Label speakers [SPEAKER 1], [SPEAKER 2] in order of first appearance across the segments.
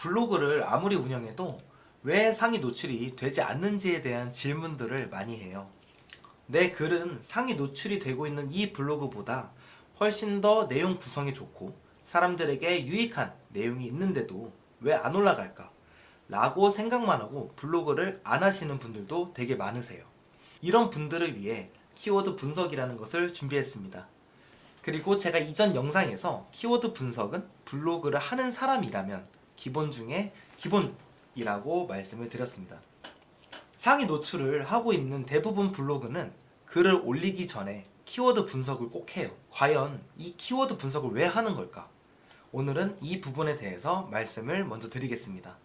[SPEAKER 1] 블로그를 아무리 운영해도 왜 상위 노출이 되지 않는지에 대한 질문들을 많이 해요. 내 글은 상위 노출이 되고 있는 이 블로그보다 훨씬 더 내용 구성이 좋고 사람들에게 유익한 내용이 있는데도 왜 안 올라갈까? 라고 생각만 하고 블로그를 안 하시는 분들도 되게 많으세요. 이런 분들을 위해 키워드 분석이라는 것을 준비했습니다. 그리고 제가 이전 영상에서 키워드 분석은 블로그를 하는 사람이라면 기본 중에 기본이라고 말씀을 드렸습니다. 상위 노출을 하고 있는 대부분 블로그는 글을 올리기 전에 키워드 분석을 꼭 해요. 과연 이 키워드 분석을 왜 하는 걸까? 오늘은 이 부분에 대해서 말씀을 먼저 드리겠습니다.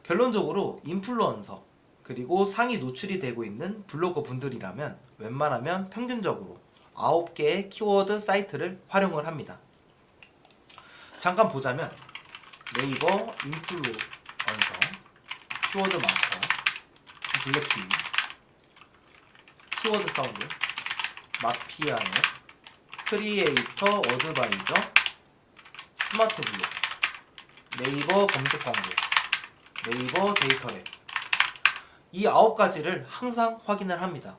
[SPEAKER 1] 결론적으로 인플루언서 그리고 상위 노출이 되고 있는 블로거 분들이라면 웬만하면 평균적으로 9개의 키워드 사이트를 활용을 합니다. 잠깐 보자면 네이버 인플루언서, 키워드 마스터, 블랙키위, 키워드 사운드, 마피아노, 크리에이터 어드바이저, 스마트 블록, 네이버 검색 광고, 네이버 데이터랩, 이 9가지를 항상 확인을 합니다.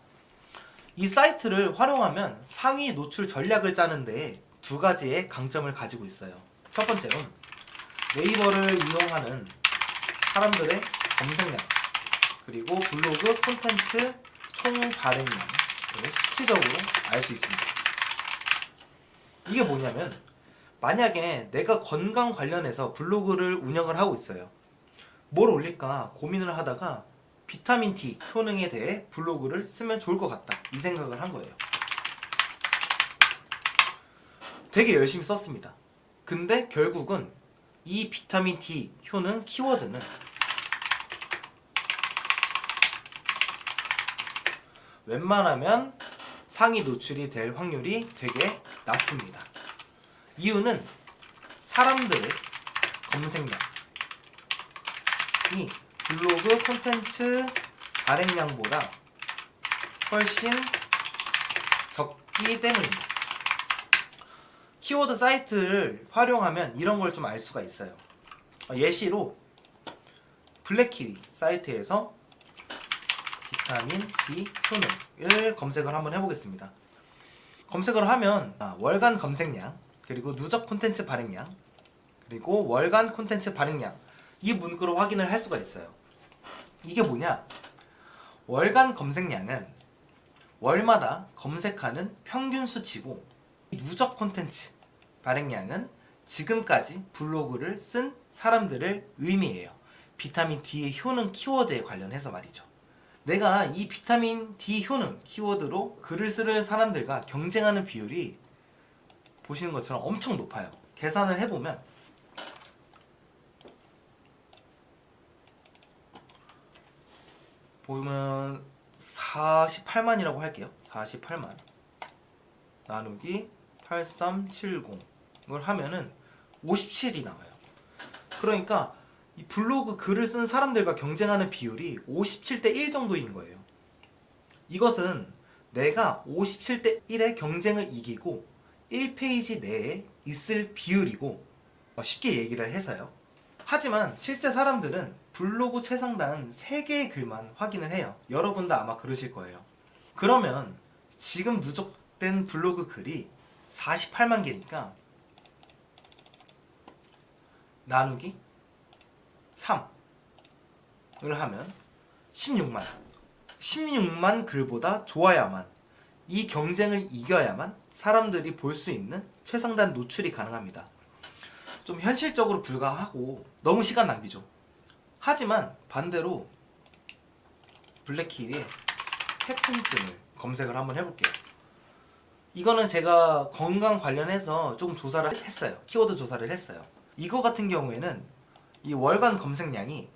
[SPEAKER 1] 이 사이트를 활용하면 상위 노출 전략을 짜는데 2가지의 강점을 가지고 있어요. 첫 번째는 네이버를 이용하는 사람들의 검색량, 그리고 블로그 콘텐츠 총 발행량을 수치적으로 알 수 있습니다. 이게 뭐냐면 만약에 내가 건강 관련해서 블로그를 운영을 하고 있어요. 뭘 올릴까 고민을 하다가 비타민 D 효능에 대해 블로그를 쓰면 좋을 것 같다, 이 생각을 한 거예요. 되게 열심히 썼습니다. 근데 결국은 이 비타민 D 효능 키워드는 웬만하면 상위 노출이 될 확률이 되게 낮습니다. 이유는 사람들의 검색량이 블로그 콘텐츠 발행량보다 훨씬 적기 때문입니다. 키워드 사이트를 활용하면 이런 걸 좀 알 수가 있어요. 예시로 블랙키위 사이트에서 비타민 D 효능을 검색을 한번 해보겠습니다. 검색을 하면 월간 검색량, 그리고 누적 콘텐츠 발행량, 그리고 월간 콘텐츠 발행량, 이 문구로 확인을 할 수가 있어요. 이게 뭐냐? 월간 검색량은 월마다 검색하는 평균 수치고, 누적 콘텐츠 발행량은 지금까지 블로그를 쓴 사람들을 의미해요. 비타민 D의 효능 키워드에 관련해서 말이죠. 내가 이 비타민 D 효능 키워드로 글을 쓰는 사람들과 경쟁하는 비율이 보시는 것처럼 엄청 높아요. 계산을 해보면 보면 48만이라고 할게요. 48만 나누기 8370을 하면은 57이 나와요. 그러니까 이 블로그 글을 쓴 사람들과 경쟁하는 비율이 57대 1 정도인 거예요. 이것은 내가 57대 1의 경쟁을 이기고 1페이지 내에 있을 비율이고, 쉽게 얘기를 해서요. 하지만 실제 사람들은 블로그 최상단 3개의 글만 확인을 해요. 여러분도 아마 그러실 거예요. 그러면 지금 누적된 블로그 글이 48만 개니까 나누기 3을 하면 16만 글보다 좋아야만, 이 경쟁을 이겨야만 사람들이 볼 수 있는 최상단 노출이 가능합니다. 좀 현실적으로 불가하고 너무 시간 낭비죠. 하지만 반대로 블랙키위의 태풍증을 검색을 한번 해볼게요. 이거는 제가 건강 관련해서 조금 조사를 했어요. 키워드 조사를 했어요. 이거 같은 경우에는 이 월간 검색량이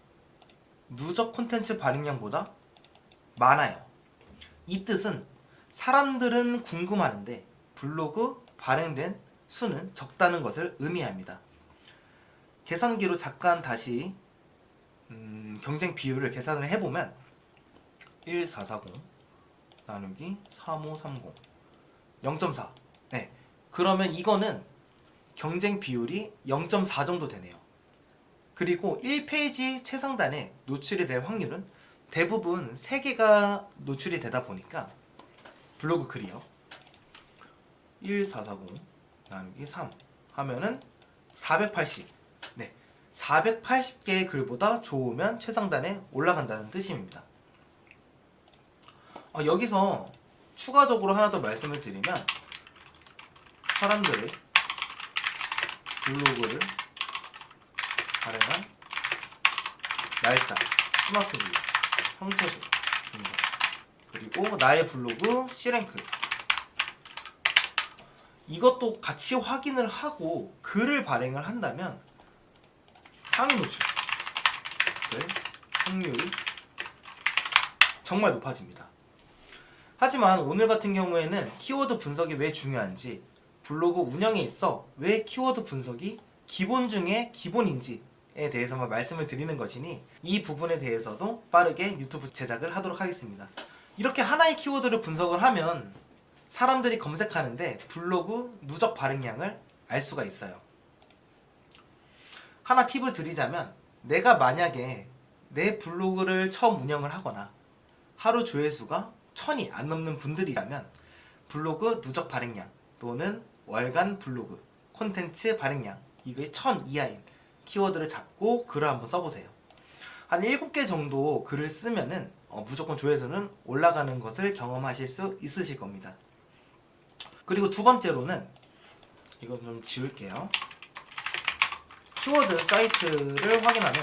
[SPEAKER 1] 누적 콘텐츠 발행량보다 많아요. 이 뜻은 사람들은 궁금하는데 블로그 발행된 수는 적다는 것을 의미합니다. 계산기로 잠깐 다시 경쟁 비율을 계산을 해보면 1440 나누기 3530 0.4. 네. 그러면 이거는 경쟁 비율이 0.4 정도 되네요. 그리고 1페이지 최상단에 노출이 될 확률은 대부분 3개가 노출이 되다 보니까 블로그 글이요. 1440 나누기 3 하면은 480. 네. 480개의 글보다 좋으면 최상단에 올라간다는 뜻입니다. 여기서 추가적으로 하나 더 말씀을 드리면 사람들의 블로그를 발행한 날짜, 스마트 블로그, 형태도 분석, 그리고 나의 블로그 C랭크, 이것도 같이 확인을 하고 글을 발행을 한다면 상위 노출될 확률이 정말 높아집니다. 하지만 오늘 같은 경우에는 키워드 분석이 왜 중요한지, 블로그 운영에 있어 왜 키워드 분석이 기본 중에 기본인지에 대해서만 말씀을 드리는 것이니 이 부분에 대해서도 빠르게 유튜브 제작을 하도록 하겠습니다. 이렇게 하나의 키워드를 분석을 하면 사람들이 검색하는데 블로그 누적 발행량을 알 수가 있어요. 하나 팁을 드리자면, 내가 만약에 내 블로그를 처음 운영을 하거나 하루 조회수가 1000이 안 넘는 분들이라면 블로그 누적 발행량 또는 월간 블로그 콘텐츠 발행량, 이게 1000 이하인 키워드를 잡고 글을 한번 써보세요. 한 7개 정도 글을 쓰면은 무조건 조회수는 올라가는 것을 경험하실 수 있으실 겁니다. 그리고 두 번째로는, 이거 좀 지울게요. 키워드 사이트를 확인하면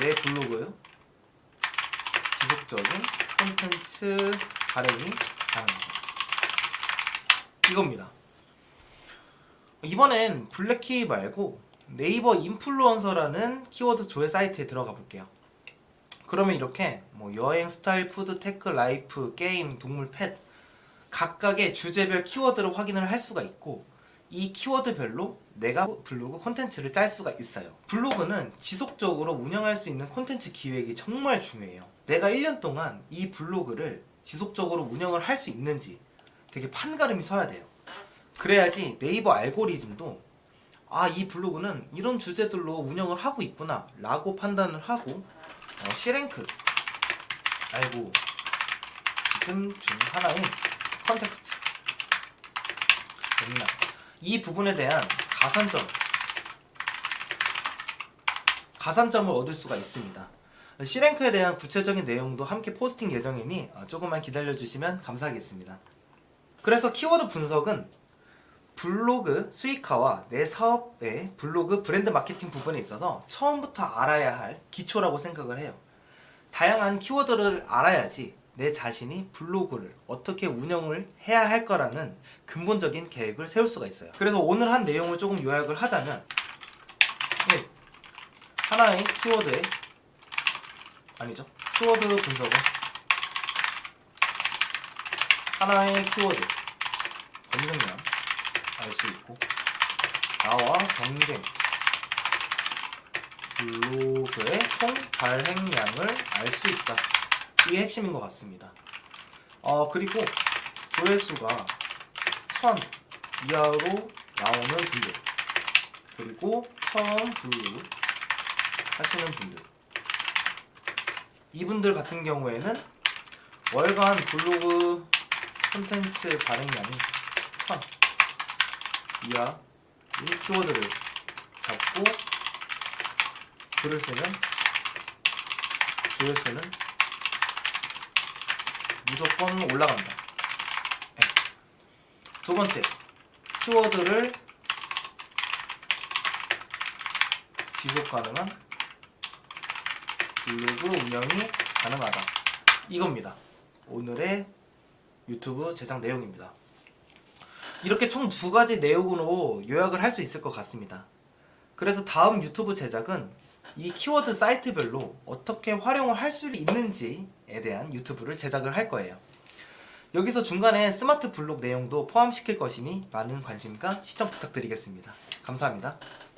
[SPEAKER 1] 내 블로그 지속적인 콘텐츠 발행이 가능합니다. 이겁니다. 이번엔 블랙키 말고 네이버 인플루언서라는 키워드 조회 사이트에 들어가 볼게요. 그러면 이렇게 여행, 스타일, 푸드, 테크, 라이프, 게임, 동물, 펫 각각의 주제별 키워드를 확인을 할 수가 있고, 이 키워드별로 내가 블로그 콘텐츠를 짤 수가 있어요. 블로그는 지속적으로 운영할 수 있는 콘텐츠 기획이 정말 중요해요. 내가 1년 동안 이 블로그를 지속적으로 운영을 할 수 있는지 되게 판가름이 서야 돼요. 그래야지 네이버 알고리즘도 이 블로그는 이런 주제들로 운영을 하고 있구나 라고 판단을 하고 C랭크 알고리즘 중 하나인 컨텍스트, 맥락, 이 부분에 대한 가산점을 얻을 수가 있습니다. C랭크에 대한 구체적인 내용도 함께 포스팅 예정이니 조금만 기다려주시면 감사하겠습니다. 그래서 키워드 분석은 블로그 수익화와 내 사업의 블로그 브랜드 마케팅 부분에 있어서 처음부터 알아야 할 기초라고 생각을 해요. 다양한 키워드를 알아야지 내 자신이 블로그를 어떻게 운영을 해야 할 거라는 근본적인 계획을 세울 수가 있어요. 그래서 오늘 한 내용을 조금 요약을 하자면, 하나의 키워드 분석은 하나의 키워드 검색량 알 수 있고, 나와 경쟁 블로그의 총 발행량을 알 수 있다. 이게 핵심인 것 같습니다. 그리고 조회수가 1000 이하로 나오는 분들, 그리고 처음 블로그 하시는 분들, 이분들 같은 경우에는 월간 블로그 콘텐츠 발행량이 1000 이하의 키워드를 잡고 글을 쓰면 조회수는 무조건 올라간다. 네. 두 번째, 키워드를 지속 가능한 블로그 운영이 가능하다. 이겁니다. 오늘의 유튜브 제작 내용입니다. 이렇게 총 2가지 내용으로 요약을 할 수 있을 것 같습니다. 그래서 다음 유튜브 제작은 이 키워드 사이트별로 어떻게 활용을 할 수 있는지에 대한 유튜브를 제작을 할 거예요. 여기서 중간에 스마트 블록 내용도 포함시킬 것이니 많은 관심과 시청 부탁드리겠습니다. 감사합니다.